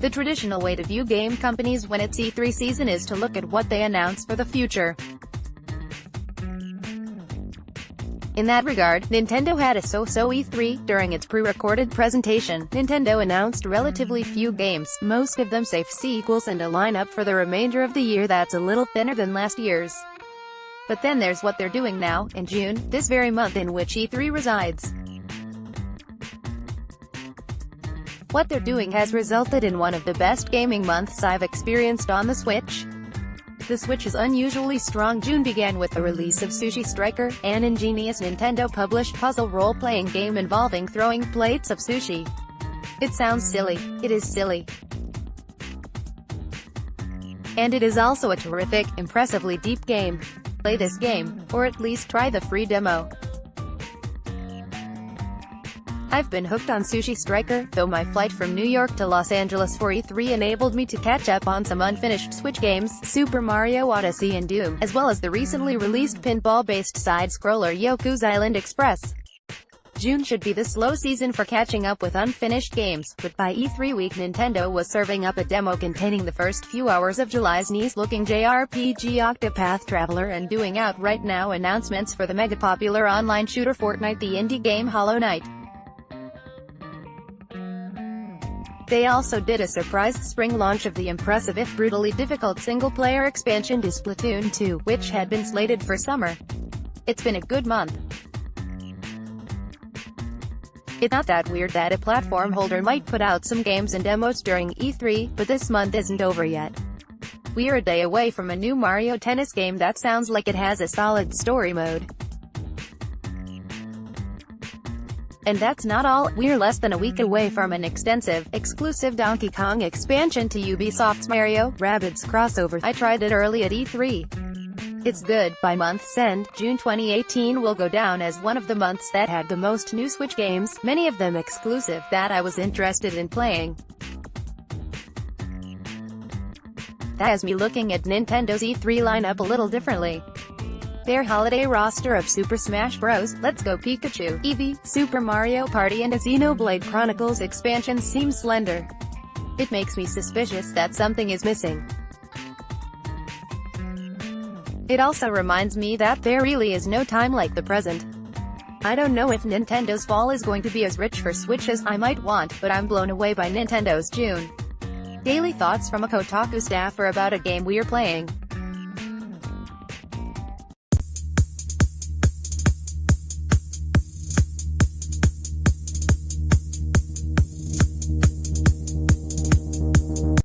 The traditional way to view game companies when it's E3 season is to look at what they announce for the future. In that regard, Nintendo had a so-so E3. During its pre-recorded presentation, Nintendo announced relatively few games, most of them safe sequels, and a lineup for the remainder of the year that's a little thinner than last year's. But then there's what they're doing now, in June, this very month in which E3 resides. What they're doing has resulted in one of the best gaming months I've experienced on the Switch. The Switch is unusually strong. June began with the release of Sushi Striker, an ingenious Nintendo-published puzzle role-playing game involving throwing plates of sushi. It sounds silly. It is silly. And it is also a terrific, impressively deep game. Play this game, or at least try the free demo. I've been hooked on Sushi Striker, though my flight from New York to Los Angeles for E3 enabled me to catch up on some unfinished Switch games, Super Mario Odyssey and Doom, as well as the recently released pinball-based side-scroller Yoku's Island Express. June should be the slow season for catching up with unfinished games, but by E3 week Nintendo was serving up a demo containing the first few hours of July's nice-looking JRPG Octopath Traveler and doing out right now announcements for the mega-popular online shooter Fortnite, the indie game Hollow Knight. They also did a surprise spring launch of the impressive if brutally difficult single-player expansion to Splatoon 2, which had been slated for summer. It's been a good month. It's not that weird that a platform holder might put out some games and demos during E3, but this month isn't over yet. We're a day away from a new Mario Tennis game that sounds like it has a solid story mode. And that's not all, we're less than a week away from an extensive, exclusive Donkey Kong expansion to Ubisoft's Mario Rabbids crossover. I tried it early at E3. It's good. By month's end, June 2018 will go down as one of the months that had the most new Switch games, many of them exclusive, that I was interested in playing. That has me looking at Nintendo's E3 lineup a little differently. Their holiday roster of Super Smash Bros., Let's Go Pikachu, Eevee, Super Mario Party and a Xenoblade Chronicles expansion seems slender. It makes me suspicious that something is missing. It also reminds me that there really is no time like the present. I don't know if Nintendo's fall is going to be as rich for Switch as I might want, but I'm blown away by Nintendo's June. Daily thoughts from a Kotaku staffer about a game we're playing.